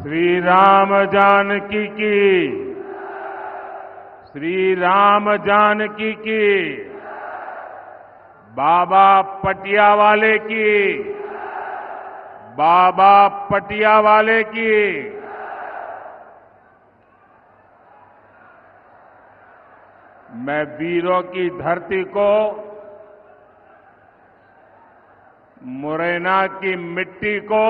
श्री राम जानकी की, श्री राम जानकी की, बाबा पटियावाले की, बाबा पटियावाले की। मैं वीरों की धरती को, मुरैना की मिट्टी को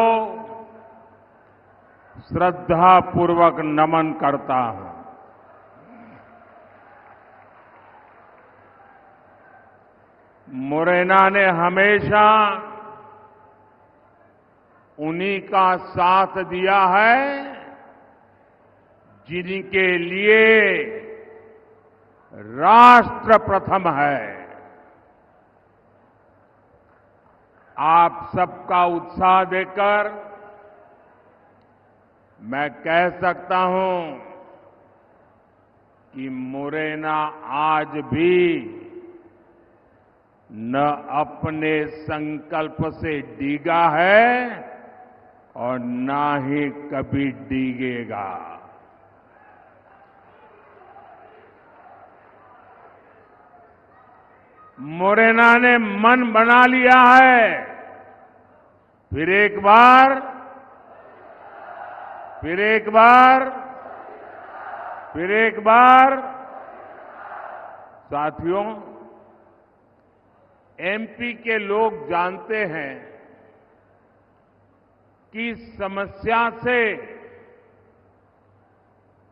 श्रद्धापूर्वक नमन करता हूं। मुरैना ने हमेशा उन्हीं का साथ दिया है जिनके लिए राष्ट्र प्रथम है। आप सबका उत्साह देखकर मैं कह सकता हूं कि मुरैना आज भी न अपने संकल्प से डिगा है और ना ही कभी डिगेगा। मुरैना ने मन बना लिया है, फिर एक बार, फिर एक बार, फिर एक बार। साथियों, एमपी के लोग जानते हैं कि समस्या से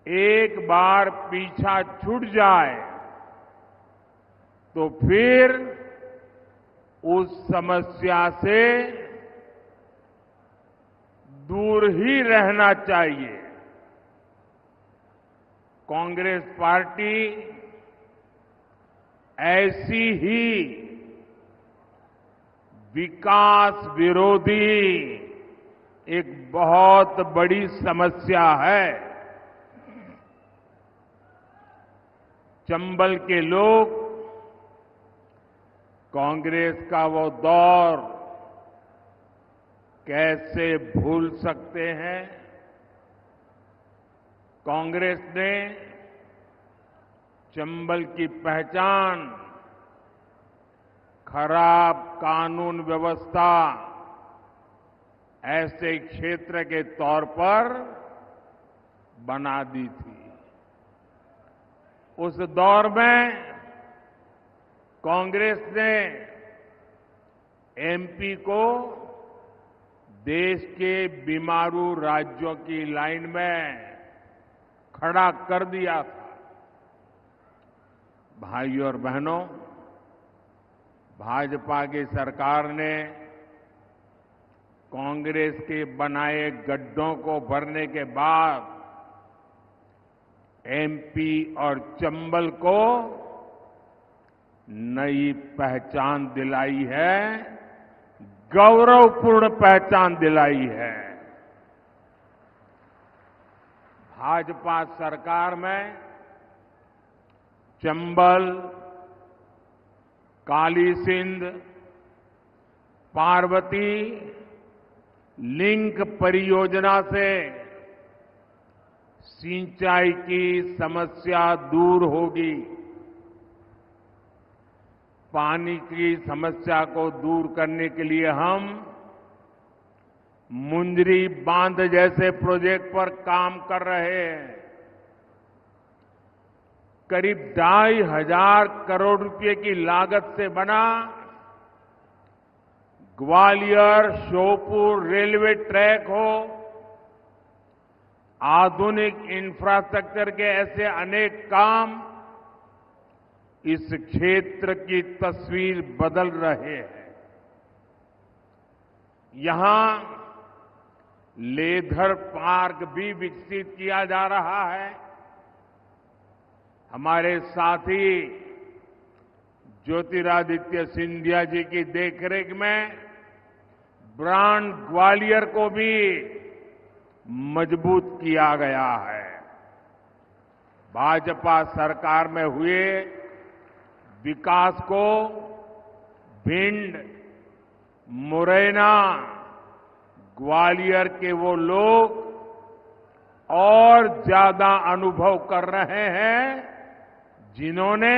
एक बार पीछा छूट जाए तो फिर उस समस्या से दूर ही रहना चाहिए। कांग्रेस पार्टी ऐसी ही विकास विरोधी एक बहुत बड़ी समस्या है। चंबल के लोग कांग्रेस का वो दौर कैसे भूल सकते हैं। कांग्रेस ने चंबल की पहचान खराब कानून व्यवस्था ऐसे क्षेत्र के तौर पर बना दी थी। उस दौर में कांग्रेस ने एमपी को देश के बीमारू राज्यों की लाइन में खड़ा कर दिया था। भाइयों और बहनों, भाजपा की सरकार ने कांग्रेस के बनाए गड्ढों को भरने के बाद एमपी और चंबल को नई पहचान दिलाई है, गौरवपूर्ण पहचान दिलाई है। भाजपा सरकार में चंबल, काली सिंध, पार्वती लिंक परियोजना से सिंचाई की समस्या दूर होगी। पानी की समस्या को दूर करने के लिए हम मुंदरी बांध जैसे प्रोजेक्ट पर काम कर रहे हैं। करीब 2,500 करोड़ रुपए की लागत से बना ग्वालियर श्योपुर रेलवे ट्रैक हो, आधुनिक इंफ्रास्ट्रक्चर के ऐसे अनेक काम इस क्षेत्र की तस्वीर बदल रहे हैं। यहां लेदर पार्क भी विकसित किया जा रहा है। हमारे साथी ज्योतिरादित्य सिंधिया जी की देखरेख में ब्रांड ग्वालियर को भी मजबूत किया गया है। भाजपा सरकार में हुए विकास को भिंड, मुरैना, ग्वालियर के वो लोग और ज्यादा अनुभव कर रहे हैं जिन्होंने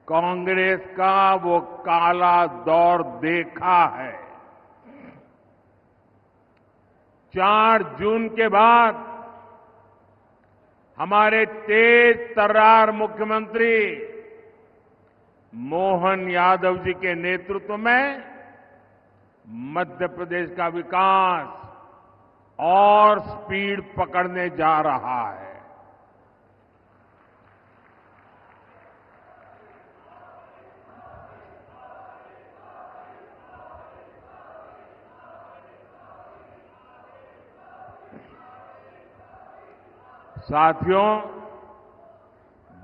कांग्रेस का वो काला दौर देखा है। 4 जून के बाद हमारे तेज तर्रार मुख्यमंत्री मोहन यादव जी के नेतृत्व में मध्य प्रदेश का विकास और स्पीड पकड़ने जा रहा है। साथियों,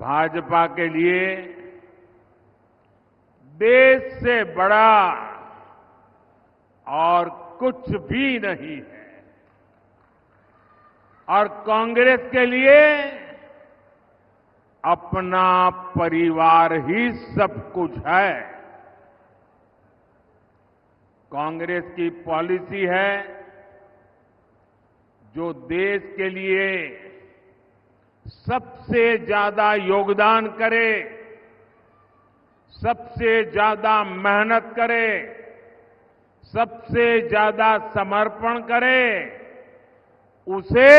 भाजपा के लिए देश से बड़ा और कुछ भी नहीं है और कांग्रेस के लिए अपना परिवार ही सब कुछ है। कांग्रेस की पॉलिसी है जो देश के लिए सबसे ज्यादा योगदान करे, सबसे ज्यादा मेहनत करे, सबसे ज्यादा समर्पण करे, उसे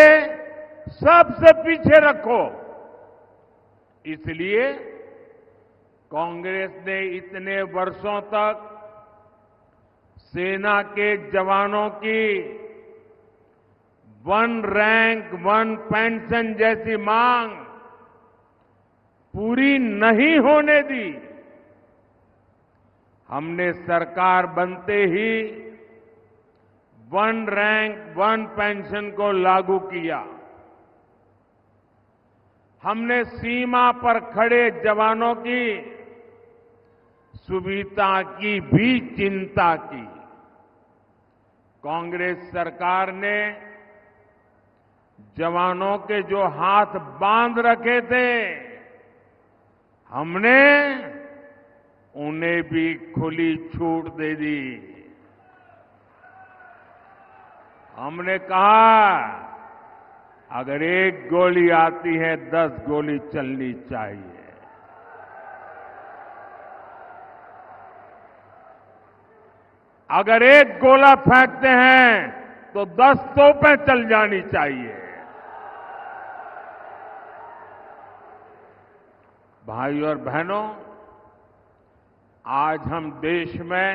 सबसे पीछे रखो। इसलिए कांग्रेस ने इतने वर्षों तक सेना के जवानों की 1 रैंक 1 पेंशन जैसी मांग पूरी नहीं होने दी। हमने सरकार बनते ही 1 रैंक 1 पेंशन को लागू किया। हमने सीमा पर खड़े जवानों की सुविधा की भी चिंता की। कांग्रेस सरकार ने जवानों के जो हाथ बांध रखे थे, हमने उन्हें भी खुली छूट दे दी। हमने कहा, अगर 1 गोली आती है 10 गोली चलनी चाहिए। अगर 1 गोला फेंकते हैं तो 10 तोपें चल जानी चाहिए। भाइयों और बहनों, आज हम देश में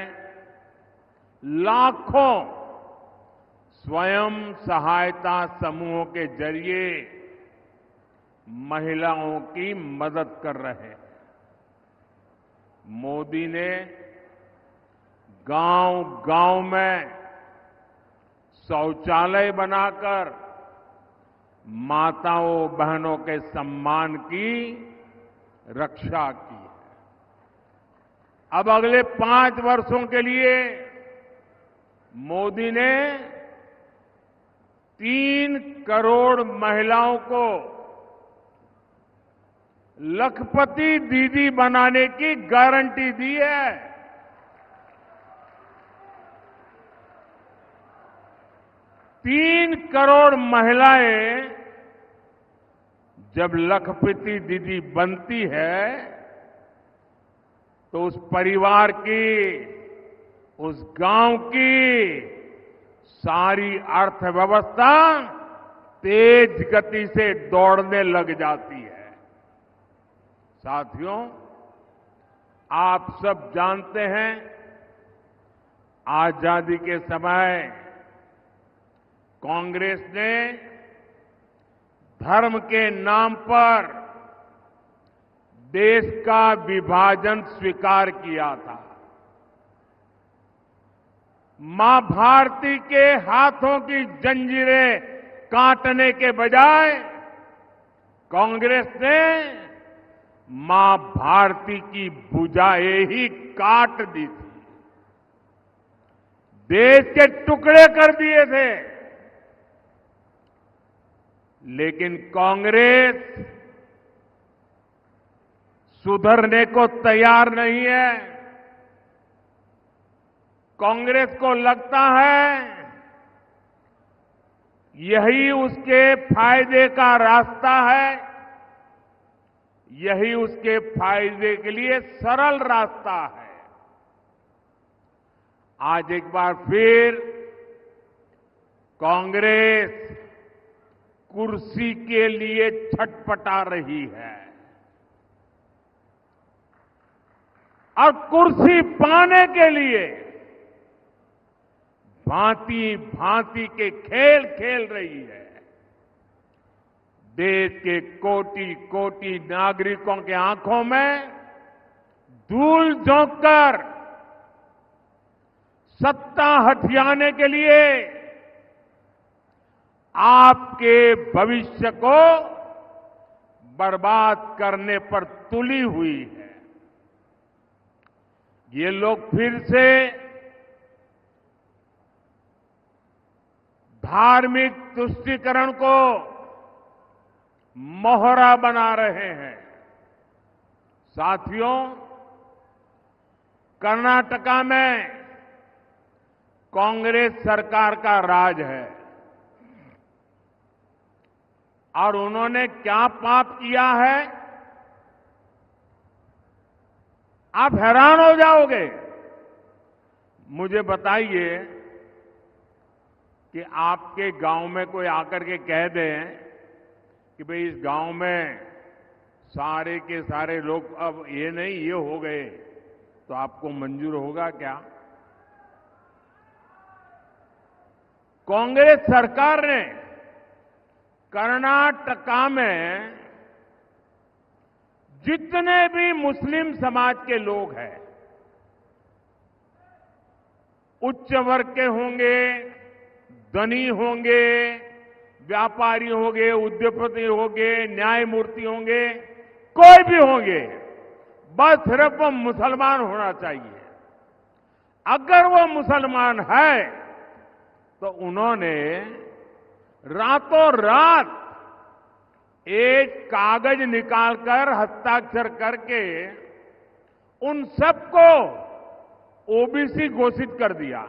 लाखों स्वयं सहायता समूहों के जरिए महिलाओं की मदद कर रहे हैं। मोदी ने गांव-गांव में शौचालय बनाकर माताओं बहनों के सम्मान की रक्षा की है। अब अगले 5 वर्षों के लिए मोदी ने 3 करोड़ महिलाओं को लखपति दीदी बनाने की गारंटी दी है। 3 करोड़ महिलाएं जब लखपति दीदी बनती है तो उस परिवार की, उस गांव की सारी अर्थव्यवस्था तेज गति से दौड़ने लग जाती है। साथियों, आप सब जानते हैं, आजादी के समय कांग्रेस ने धर्म के नाम पर देश का विभाजन स्वीकार किया था। मां भारती के हाथों की जंजीरें काटने के बजाय कांग्रेस ने मां भारती की भुजाएं ही काट दी थी, देश के टुकड़े कर दिए थे। लेकिन कांग्रेस सुधरने को तैयार नहीं है। कांग्रेस को लगता है यही उसके फायदे का रास्ता है, यही उसके फायदे के लिए सरल रास्ता है। आज एक बार फिर कांग्रेस कुर्सी के लिए छटपटा रही है और कुर्सी पाने के लिए भांति भांति के खेल खेल रही है। देश के कोटि कोटि नागरिकों के आंखों में धूल झोंककर सत्ता हथियाने के लिए आपके भविष्य को बर्बाद करने पर तुली हुई है। ये लोग फिर से धार्मिक तुष्टीकरण को मोहरा बना रहे हैं। साथियों, कर्नाटका में कांग्रेस सरकार का राज है और उन्होंने क्या पाप किया है, आप हैरान हो जाओगे। मुझे बताइए कि आपके गांव में कोई आकर के कह दे कि भाई इस गांव में सारे के सारे लोग अब ये नहीं ये हो गए, तो आपको मंजूर होगा क्या? कांग्रेस सरकार ने कर्नाटका में जितने भी मुस्लिम समाज के लोग हैं, उच्च वर्ग के होंगे, धनी होंगे, व्यापारी होंगे, उद्योगपति होंगे, न्यायमूर्ति होंगे, कोई भी होंगे, बस सिर्फ वो मुसलमान होना चाहिए। अगर वो मुसलमान है तो उन्होंने रातों रात एक कागज निकालकर हस्ताक्षर करके उन सबको ओबीसी घोषित कर दिया।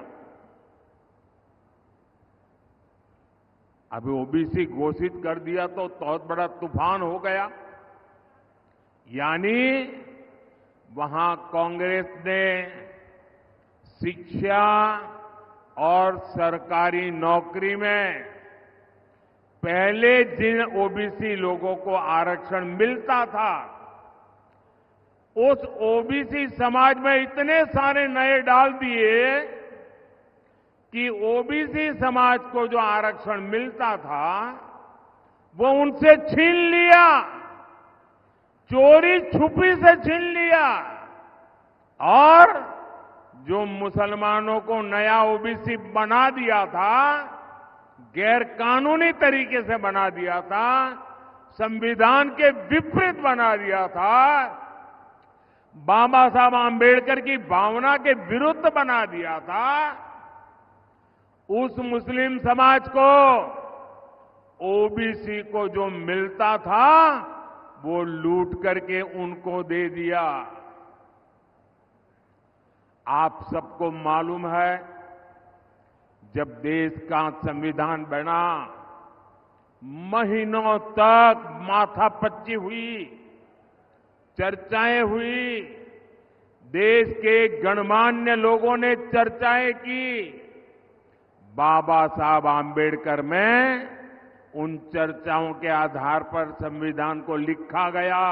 अभी ओबीसी घोषित कर दिया तो बहुत बड़ा तूफान हो गया। यानी वहां कांग्रेस ने शिक्षा और सरकारी नौकरी में पहले जिन ओबीसी लोगों को आरक्षण मिलता था, उस ओबीसी समाज में इतने सारे नए डाल दिए कि ओबीसी समाज को जो आरक्षण मिलता था वो उनसे छीन लिया, चोरी छुपी से छीन लिया। और जो मुसलमानों को नया ओबीसी बना दिया था, गैर कानूनी तरीके से बना दिया था, संविधान के विपरीत बना दिया था, बाबा साहब आंबेडकर की भावना के विरुद्ध बना दिया था, उस मुस्लिम समाज को ओबीसी को जो मिलता था वो लूट करके उनको दे दिया। आप सबको मालूम है, जब देश का संविधान बना, महीनों तक माथापच्ची हुई, चर्चाएं हुई, देश के गणमान्य लोगों ने चर्चाएं की। बाबा साहब आंबेडकर में उन चर्चाओं के आधार पर संविधान को लिखा गया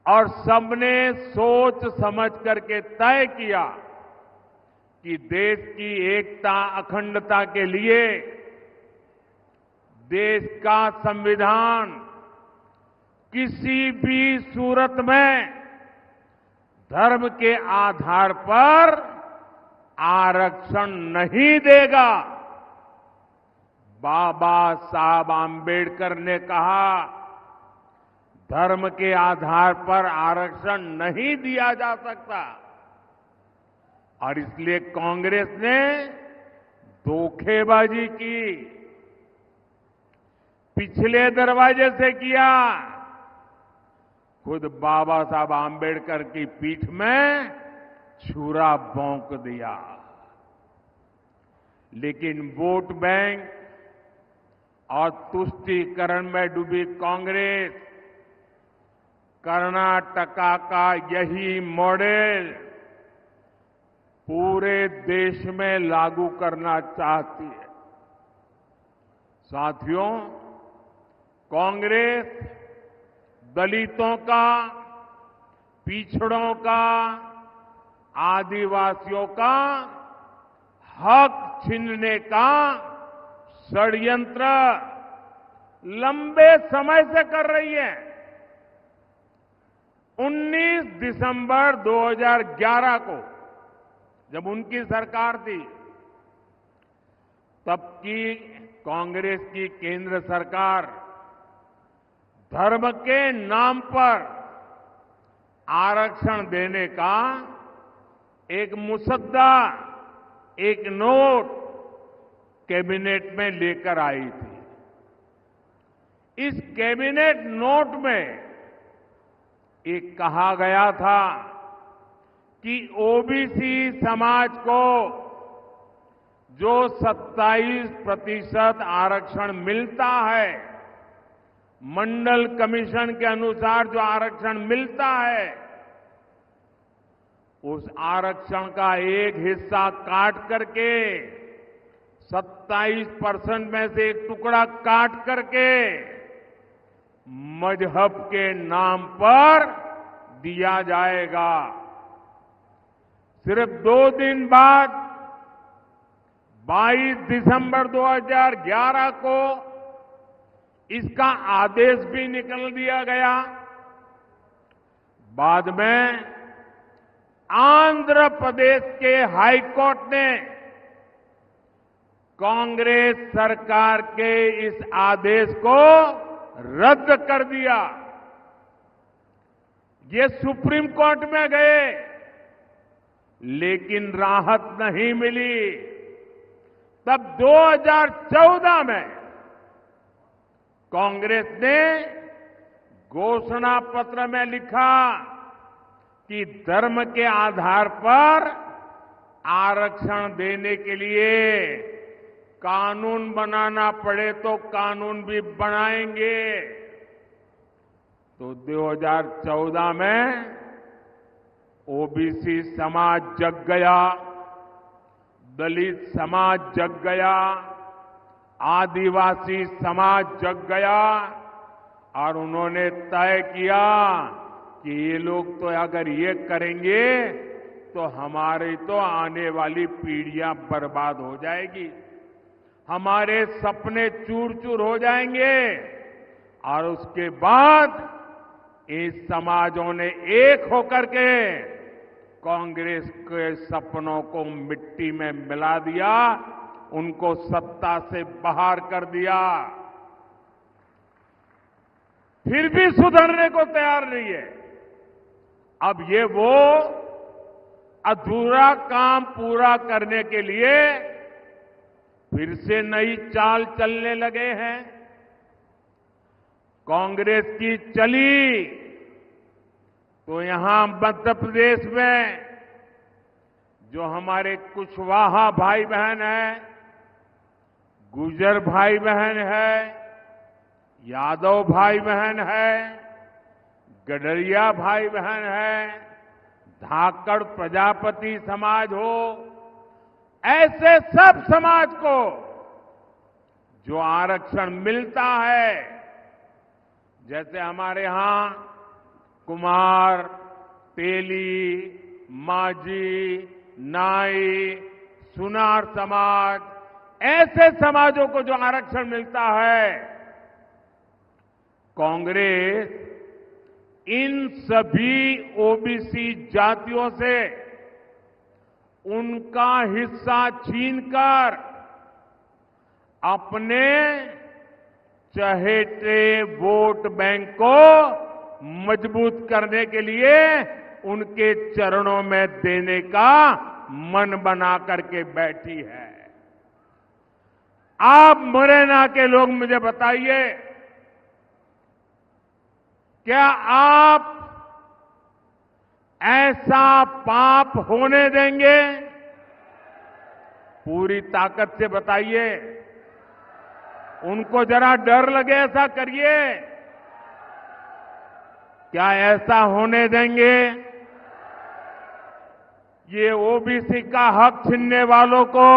और सबने सोच समझ करके तय किया कि देश की एकता अखंडता के लिए देश का संविधान किसी भी सूरत में धर्म के आधार पर आरक्षण नहीं देगा। बाबा साहब आंबेडकर ने कहा, धर्म के आधार पर आरक्षण नहीं दिया जा सकता। और इसलिए कांग्रेस ने धोखेबाजी की, पिछले दरवाजे से किया। खुद बाबा साहब आंबेडकर की पीठ में छुरा भोंक दिया। लेकिन वोट बैंक और तुष्टीकरण में डूबी कांग्रेस कर्नाटका का यही मॉडल पूरे देश में लागू करना चाहती है। साथियों, कांग्रेस दलितों का, पिछड़ों का, आदिवासियों का हक छीनने का षड्यंत्र लंबे समय से कर रही है। 19 दिसंबर 2011 को जब उनकी सरकार थी, तब की कांग्रेस की केंद्र सरकार धर्म के नाम पर आरक्षण देने का एक मुसद्दा, एक नोट कैबिनेट में लेकर आई थी। इस कैबिनेट नोट में एक कहा गया था कि ओबीसी समाज को जो 27% आरक्षण मिलता है, मंडल कमीशन के अनुसार जो आरक्षण मिलता है, उस आरक्षण का एक हिस्सा काट करके 27% में से एक टुकड़ा काट करके मजहब के नाम पर दिया जाएगा। सिर्फ 2 दिन बाद 22 दिसंबर 2011 को इसका आदेश भी निकल दिया गया। बाद में आंध्र प्रदेश के हाई कोर्ट ने कांग्रेस सरकार के इस आदेश को रद्द कर दिया। ये सुप्रीम कोर्ट में गए, लेकिन राहत नहीं मिली। तब 2014 में कांग्रेस ने घोषणा पत्र में लिखा कि धर्म के आधार पर आरक्षण देने के लिए कानून बनाना पड़े तो कानून भी बनाएंगे। तो 2014 में ओबीसी समाज जग गया, दलित समाज जग गया, आदिवासी समाज जग गया और उन्होंने तय किया कि ये लोग तो अगर ये करेंगे तो हमारी तो आने वाली पीढ़ियां बर्बाद हो जाएगी, हमारे सपने चूर चूर हो जाएंगे। और उसके बाद इस समाजों ने एक होकर के कांग्रेस के सपनों को मिट्टी में मिला दिया, उनको सत्ता से बाहर कर दिया। फिर भी सुधरने को तैयार नहीं है। अब ये वो अधूरा काम पूरा करने के लिए फिर से नई चाल चलने लगे हैं। कांग्रेस की चली तो यहां मध्य प्रदेश में जो हमारे कुशवाहा भाई बहन हैं, गुर्जर भाई बहन है, यादव भाई बहन है, गडरिया भाई बहन है, धाकड़ प्रजापति समाज हो, ऐसे सब समाज को जो आरक्षण मिलता है, जैसे हमारे यहां कुमार, तेली, माझी, नाई, सुनार समाज, ऐसे समाजों को जो आरक्षण मिलता है, कांग्रेस इन सभी ओबीसी जातियों से उनका हिस्सा छीनकर अपने चहेते वोट बैंक को मजबूत करने के लिए उनके चरणों में देने का मन बना करके बैठी है। आप मुरैना के लोग मुझे बताइए, क्या आप ऐसा पाप होने देंगे? पूरी ताकत से बताइए। उनको जरा डर लगे ऐसा करिए। क्या ऐसा होने देंगे? ये ओबीसी का हक छीनने वालों को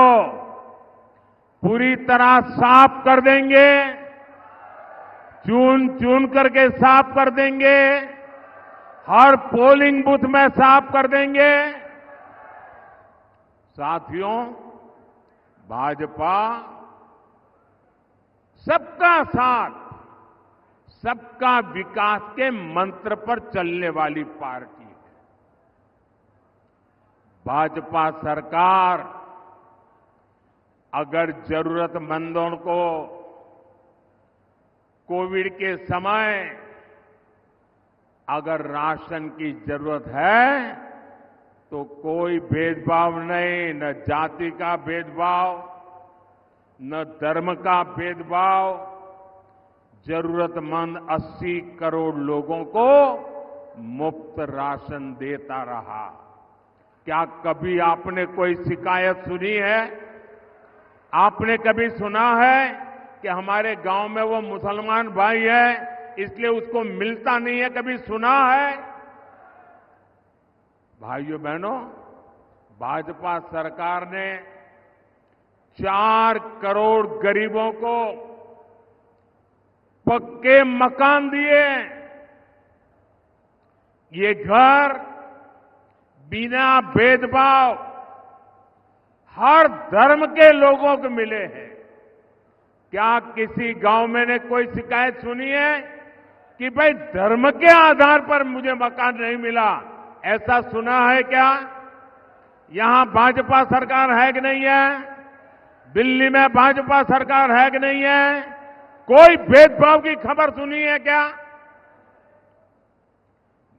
पूरी तरह साफ कर देंगे, चुन चुन करके साफ कर देंगे, हर पोलिंग बूथ में साफ कर देंगे। साथियों, भाजपा सबका साथ, सबका विकास के मंत्र पर चलने वाली पार्टी है। भाजपा सरकार अगर जरूरतमंदों को कोविड के समय अगर राशन की जरूरत है तो कोई भेदभाव नहीं, न जाति का भेदभाव, न धर्म का भेदभाव, जरूरतमंद 80 करोड़ लोगों को मुफ्त राशन देता रहा। क्या कभी आपने कोई शिकायत सुनी है? आपने कभी सुना है कि हमारे गांव में वो मुसलमान भाई है इसलिए उसको मिलता नहीं है? कभी सुना है? भाइयों बहनों, भाजपा सरकार ने 4 करोड़ गरीबों को पक्के मकान दिए। ये घर बिना भेदभाव हर धर्म के लोगों को मिले हैं। क्या किसी गांव में ने कोई शिकायत सुनी है कि भाई धर्म के आधार पर मुझे मकान नहीं मिला? ऐसा सुना है क्या? यहां भाजपा सरकार है कि नहीं है? दिल्ली में भाजपा सरकार है कि नहीं है? कोई भेदभाव की खबर सुनी है क्या?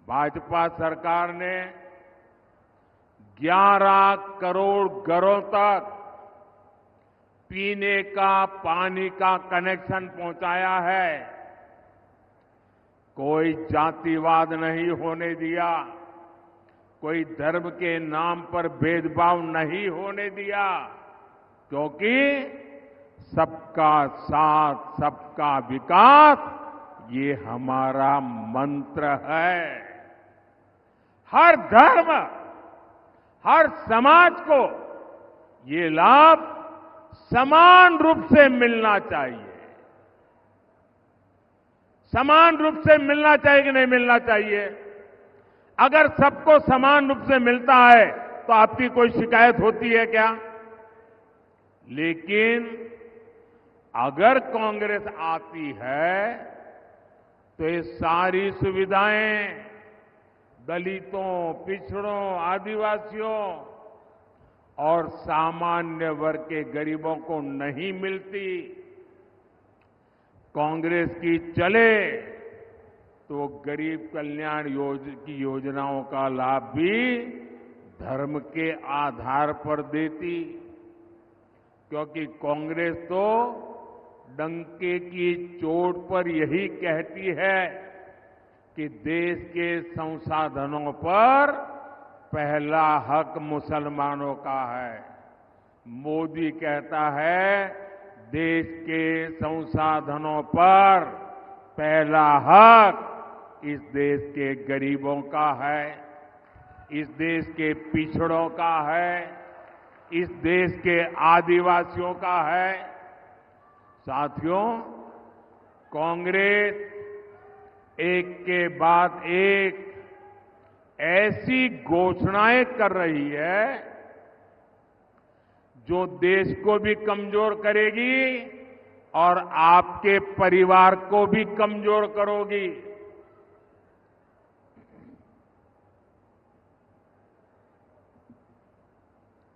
भाजपा सरकार ने 11 करोड़ घरों तक पीने का पानी का कनेक्शन पहुंचाया है। कोई जातिवाद नहीं होने दिया, कोई धर्म के नाम पर भेदभाव नहीं होने दिया, क्योंकि सबका साथ सबका विकास ये हमारा मंत्र है। हर धर्म, हर समाज को ये लाभ समान रूप से मिलना चाहिए। समान रूप से मिलना चाहिए कि नहीं मिलना चाहिए? अगर सबको समान रूप से मिलता है तो आपकी कोई शिकायत होती है क्या? लेकिन अगर कांग्रेस आती है तो ये सारी सुविधाएं दलितों, पिछड़ों, आदिवासियों और सामान्य वर्ग के गरीबों को नहीं मिलती। कांग्रेस की चले तो गरीब कल्याण की योजनाओं का लाभ भी धर्म के आधार पर देती, क्योंकि कांग्रेस तो डंके की चोट पर यही कहती है कि देश के संसाधनों पर पहला हक मुसलमानों का है। मोदी कहता है देश के संसाधनों पर पहला हक इस देश के गरीबों का है, इस देश के पिछड़ों का है, इस देश के आदिवासियों का है। साथियों, कांग्रेस एक के बाद एक ऐसी घोषणाएं कर रही है जो देश को भी कमजोर करेगी और आपके परिवार को भी कमजोर करोगी।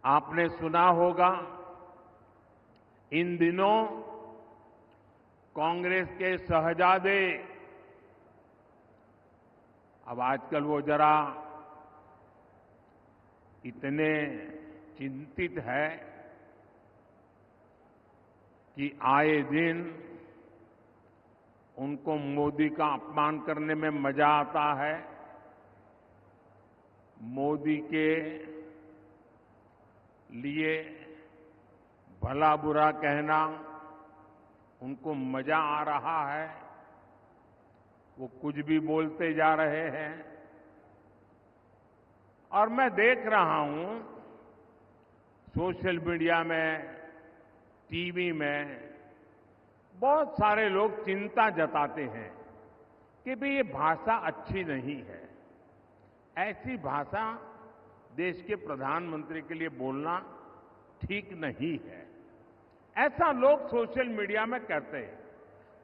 आपने सुना होगा इन दिनों कांग्रेस के शहजादे, अब आजकल वो जरा इतने चिंतित है कि आए दिन उनको मोदी का अपमान करने में मजा आता है। मोदी के लिए भला बुरा कहना उनको मजा आ रहा है, वो कुछ भी बोलते जा रहे हैं। और मैं देख रहा हूं सोशल मीडिया में, टीवी में बहुत सारे लोग चिंता जताते हैं कि भाई ये भाषा अच्छी नहीं है। ऐसी भाषा देश के प्रधानमंत्री के लिए बोलना ठीक नहीं है, ऐसा लोग सोशल मीडिया में कहते हैं।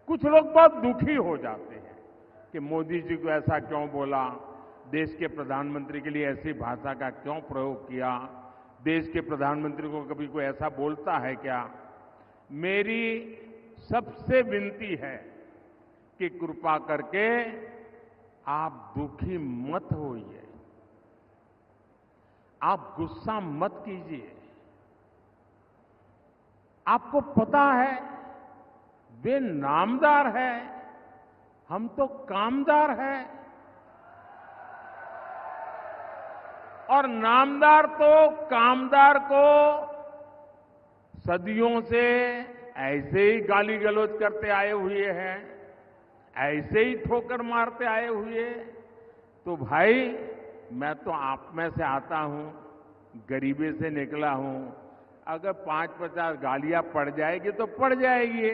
कुछ लोग बहुत दुखी हो जाते हैं कि मोदी जी को ऐसा क्यों बोला, देश के प्रधानमंत्री के लिए ऐसी भाषा का क्यों प्रयोग किया, देश के प्रधानमंत्री को कभी कोई ऐसा बोलता है क्या। मेरी सबसे विनती है कि कृपा करके आप दुखी मत होइए, आप गुस्सा मत कीजिए। आपको पता है वे नामदार है, हम तो कामदार हैं। और नामदार तो कामदार को सदियों से ऐसे ही गाली गलौज करते आए हुए हैं, ऐसे ही ठोकर मारते आए हुए। तो भाई मैं तो आप में से आता हूं, गरीबी से निकला हूं। अगर 5-50 गालियां पड़ जाएगी तो पड़ जाएगी,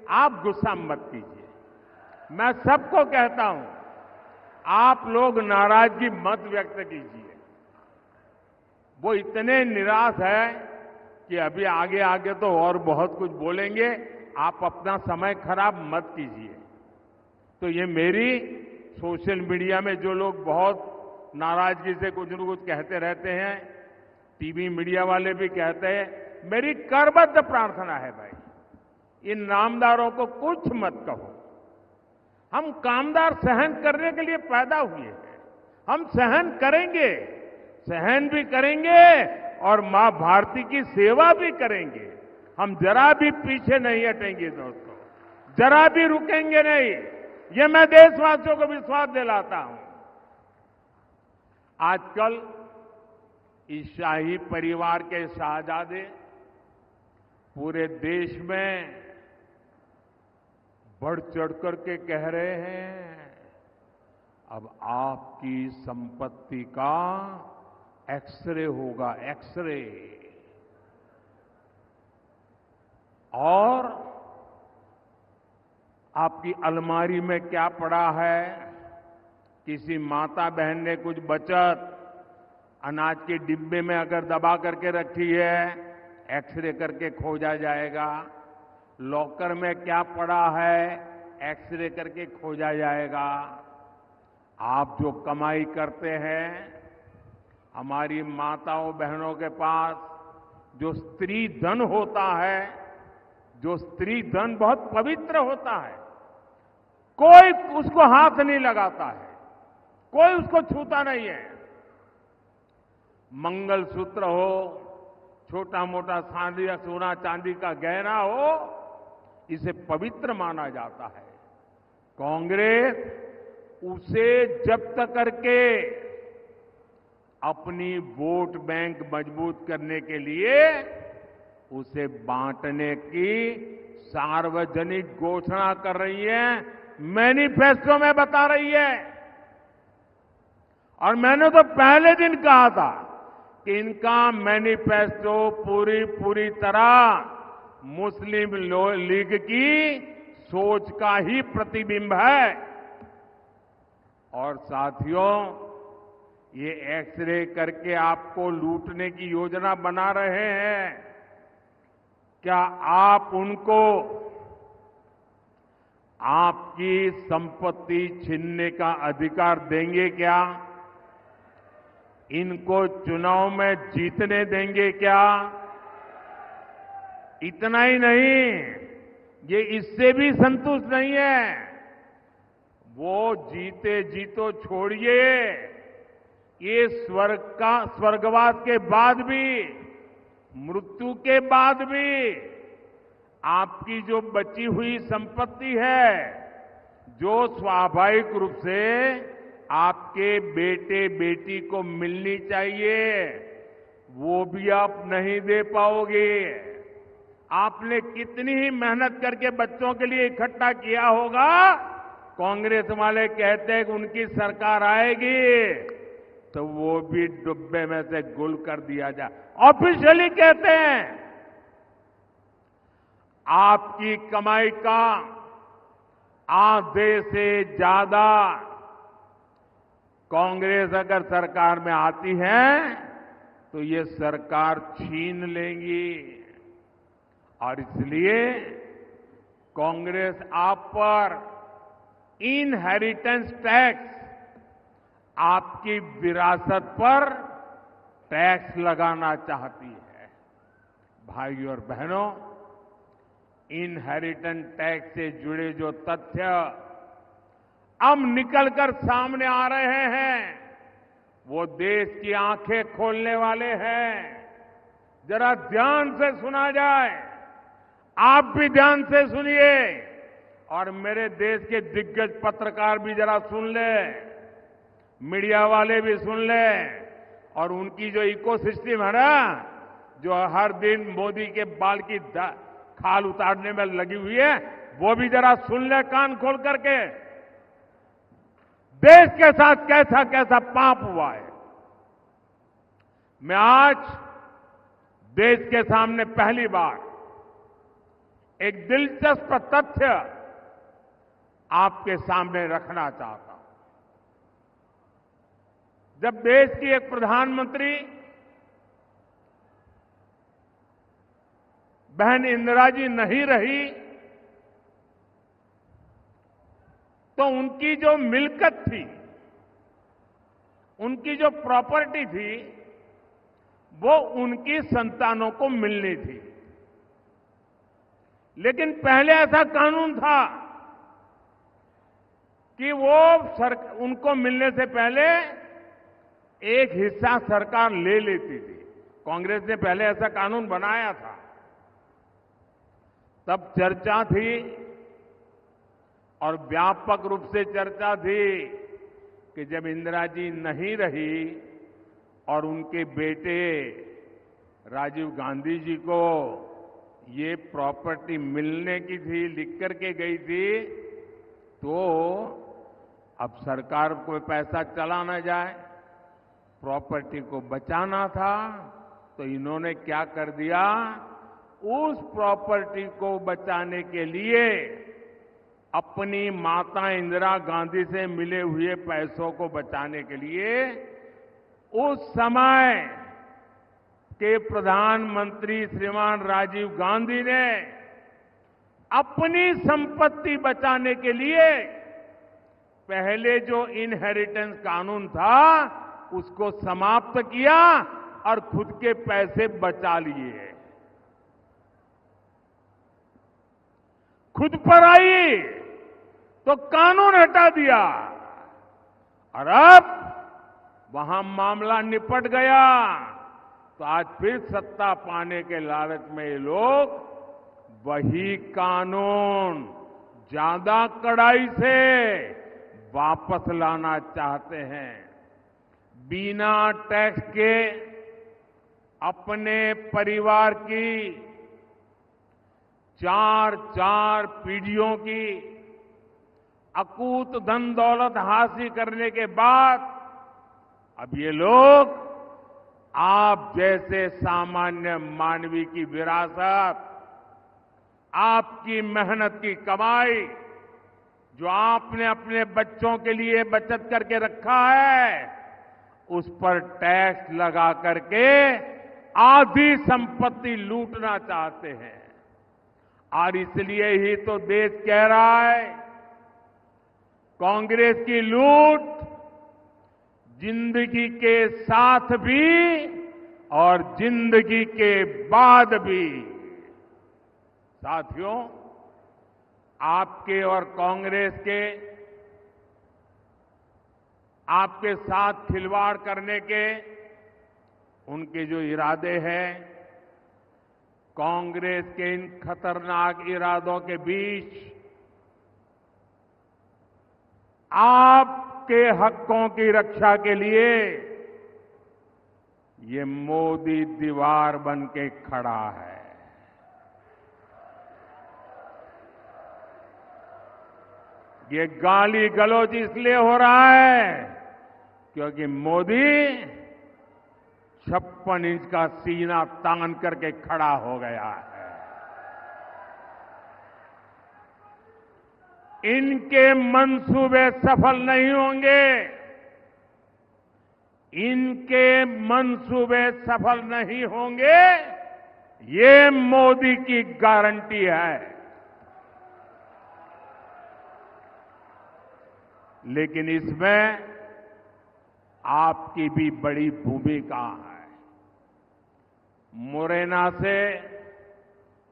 आप गुस्सा मत कीजिए। मैं सबको कहता हूं, आप लोग नाराजगी मत व्यक्त कीजिए। वो इतने निराश है कि अभी आगे आगे तो और बहुत कुछ बोलेंगे, आप अपना समय खराब मत कीजिए। तो ये मेरी सोशल मीडिया में जो लोग बहुत नाराजगी से कुछ न कुछ कहते रहते हैं, टीवी मीडिया वाले भी कहते हैं, मेरी करबद्ध प्रार्थना है भाई, इन नामदारों को कुछ मत कहो। हम कामदार सहन करने के लिए पैदा हुए हैं, हम सहन करेंगे, सहन भी करेंगे और मां भारती की सेवा भी करेंगे। हम जरा भी पीछे नहीं हटेंगे दोस्तों, जरा भी रुकेंगे नहीं। ये मैं देशवासियों को विश्वास दिलाता हूं। आजकल इस शाही परिवार के शहजादे पूरे देश में बढ़ चढ़कर के कह रहे हैं, अब आपकी संपत्ति का एक्सरे होगा, एक्सरे। और आपकी अलमारी में क्या पड़ा है, किसी माता बहन ने कुछ बचत अनाज के डिब्बे में अगर दबा करके रखी है, एक्सरे करके खोजा जाएगा। लॉकर में क्या पड़ा है, एक्सरे करके खोजा जाएगा। आप जो कमाई करते हैं, हमारी माताओं बहनों के पास जो स्त्री धन होता है, जो स्त्री धन बहुत पवित्र होता है, कोई उसको हाथ नहीं लगाता है, कोई उसको छूता नहीं है। मंगलसूत्र हो, छोटा मोटा सोना चांदी का गहना हो, इसे पवित्र माना जाता है। कांग्रेस उसे जब्त करके अपनी वोट बैंक मजबूत करने के लिए उसे बांटने की सार्वजनिक घोषणा कर रही है, मैनिफेस्टो में बता रही है। और मैंने तो पहले दिन कहा था कि इनका मैनिफेस्टो पूरी तरह मुस्लिम लीग की सोच का ही प्रतिबिंब है। और साथियों, ये एक्सरे करके आपको लूटने की योजना बना रहे हैं। क्या आप उनको आपकी संपत्ति छीनने का अधिकार देंगे क्या? इनको चुनाव में जीतने देंगे क्या? इतना ही नहीं, ये इससे भी संतुष्ट नहीं है। वो जीते जीतो छोड़िए, ये स्वर्गवास के बाद भी, मृत्यु के बाद भी आपकी जो बची हुई संपत्ति है, जो स्वाभाविक रूप से आपके बेटे बेटी को मिलनी चाहिए, वो भी आप नहीं दे पाओगे। आपने कितनी ही मेहनत करके बच्चों के लिए इकट्ठा किया होगा, कांग्रेस वाले कहते हैं कि उनकी सरकार आएगी तो वो भी डुब्बे में से गुल कर दिया जाए। ऑफिशियली कहते हैं आपकी कमाई का आधे से ज्यादा कांग्रेस अगर सरकार में आती है तो ये सरकार छीन लेंगी। और इसलिए कांग्रेस आप पर इनहेरिटेंस टैक्स, आपकी विरासत पर टैक्स लगाना चाहती है। भाइयों और बहनों, इनहेरिटेंस टैक्स से जुड़े जो तथ्य अब निकलकर सामने आ रहे हैं वो देश की आंखें खोलने वाले हैं। जरा ध्यान से सुना जाए, आप भी ध्यान से सुनिए और मेरे देश के दिग्गज पत्रकार भी जरा सुन ले, मीडिया वाले भी सुन ले, और उनकी जो इकोसिस्टम है ना, जो हर दिन मोदी के बाल की खाल उतारने में लगी हुई है, वो भी जरा सुन ले कान खोल करके। देश के साथ कैसा कैसा पाप हुआ है। मैं आज देश के सामने पहली बार एक दिलचस्प तथ्य आपके सामने रखना चाहता हूं। जब देश की एक प्रधानमंत्री बहन इंदिरा जी नहीं रही तो उनकी जो मिल्कत थी, उनकी जो प्रॉपर्टी थी, वो उनकी संतानों को मिलनी थी। लेकिन पहले ऐसा कानून था कि वो उनको मिलने से पहले एक हिस्सा सरकार ले लेती थी। कांग्रेस ने पहले ऐसा कानून बनाया था। तब चर्चा थी और व्यापक रूप से चर्चा थी कि जब इंदिरा जी नहीं रही और उनके बेटे राजीव गांधी जी को ये प्रॉपर्टी मिलने की थी, लिख करके गई थी, तो अब सरकार को पैसा चला ना जाए, प्रॉपर्टी को बचाना था, तो इन्होंने क्या कर दिया, उस प्रॉपर्टी को बचाने के लिए अपनी माता इंदिरा गांधी से मिले हुए पैसों को बचाने के लिए उस समय के प्रधानमंत्री श्रीमान राजीव गांधी ने अपनी संपत्ति बचाने के लिए पहले जो इनहेरिटेंस कानून था उसको समाप्त किया और खुद के पैसे बचा लिए। खुद पर आई तो कानून हटा दिया और अब वहां मामला निपट गया तो आज फिर सत्ता पाने के लालच में ये लोग वही कानून ज्यादा कड़ाई से वापस लाना चाहते हैं। बिना टैक्स के अपने परिवार की 4 पीढ़ियों की अकूत धन दौलत हासिल करने के बाद अब ये लोग आप जैसे सामान्य मानवी की विरासत, आपकी मेहनत की कमाई, जो आपने अपने बच्चों के लिए बचत करके रखा है, उस पर टैक्स लगा करके आधी संपत्ति लूटना चाहते हैं। और इसलिए ही तो देश कह रहा है कांग्रेस की लूट जिंदगी के साथ भी और जिंदगी के बाद भी। साथियों, आपके और कांग्रेस के आपके साथ खिलवाड़ करने के उनके जो इरादे हैं, कांग्रेस के इन खतरनाक इरादों के बीच आपके हकों की रक्षा के लिए ये मोदी दीवार बन के खड़ा है। ये गाली गलौज इसलिए हो रहा है क्योंकि मोदी 56 इंच का सीना तान करके खड़ा हो गया है। इनके मंसूबे सफल नहीं होंगे, इनके मंसूबे सफल नहीं होंगे, ये मोदी की गारंटी है। लेकिन इसमें आपकी भी बड़ी भूमिका है। मुरैना से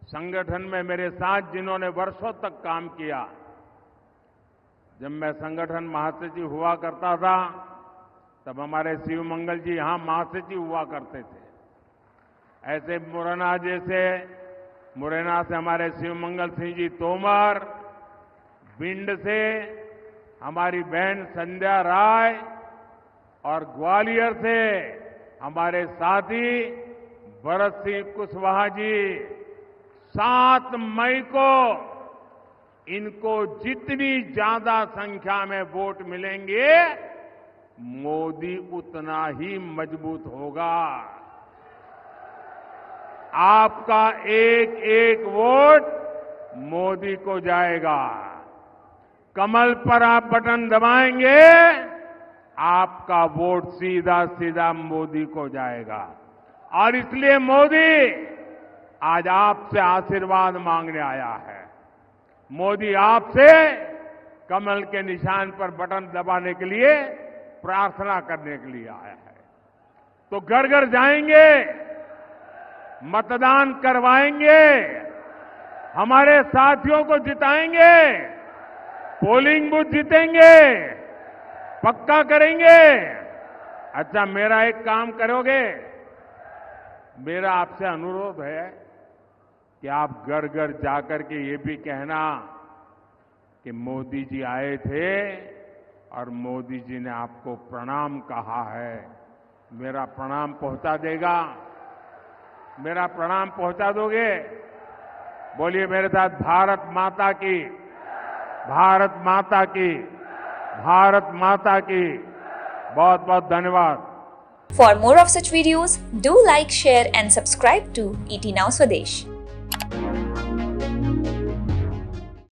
संगठन में मेरे साथ जिन्होंने वर्षों तक काम किया, जब मैं संगठन महासचिव हुआ करता था तब हमारे शिवमंगल जी यहां महासचिव हुआ करते थे। ऐसे मुरैना से हमारे शिवमंगल सिंह जी तोमर, भिंड से हमारी बहन संध्या राय और ग्वालियर से हमारे साथी भरत सिंह कुशवाहा जी 7 मई को इनको जितनी ज्यादा संख्या में वोट मिलेंगे मोदी उतना ही मजबूत होगा। आपका एक एक वोट मोदी को जाएगा। कमल पर आप बटन दबाएंगे, आपका वोट सीधा सीधा मोदी को जाएगा। और इसलिए मोदी आज आपसे आशीर्वाद मांगने आया है। मोदी आपसे कमल के निशान पर बटन दबाने के लिए प्रार्थना करने के लिए आया है। तो घर घर जाएंगे, मतदान करवाएंगे, हमारे साथियों को जिताएंगे, पोलिंग बूथ जीतेंगे, पक्का करेंगे। अच्छा, मेरा एक काम करोगे? मेरा आपसे अनुरोध है कि आप घर घर जाकर के ये भी कहना कि मोदी जी आए थे और मोदी जी ने आपको प्रणाम कहा है। मेरा प्रणाम पहुंचा देगा? मेरा प्रणाम पहुंचा दोगे? बोलिए मेरे साथ, भारत माता की, भारत माता की, भारत माता की। बहुत बहुत धन्यवाद। For more of such videos, do like, share and subscribe to ET Now Swadesh.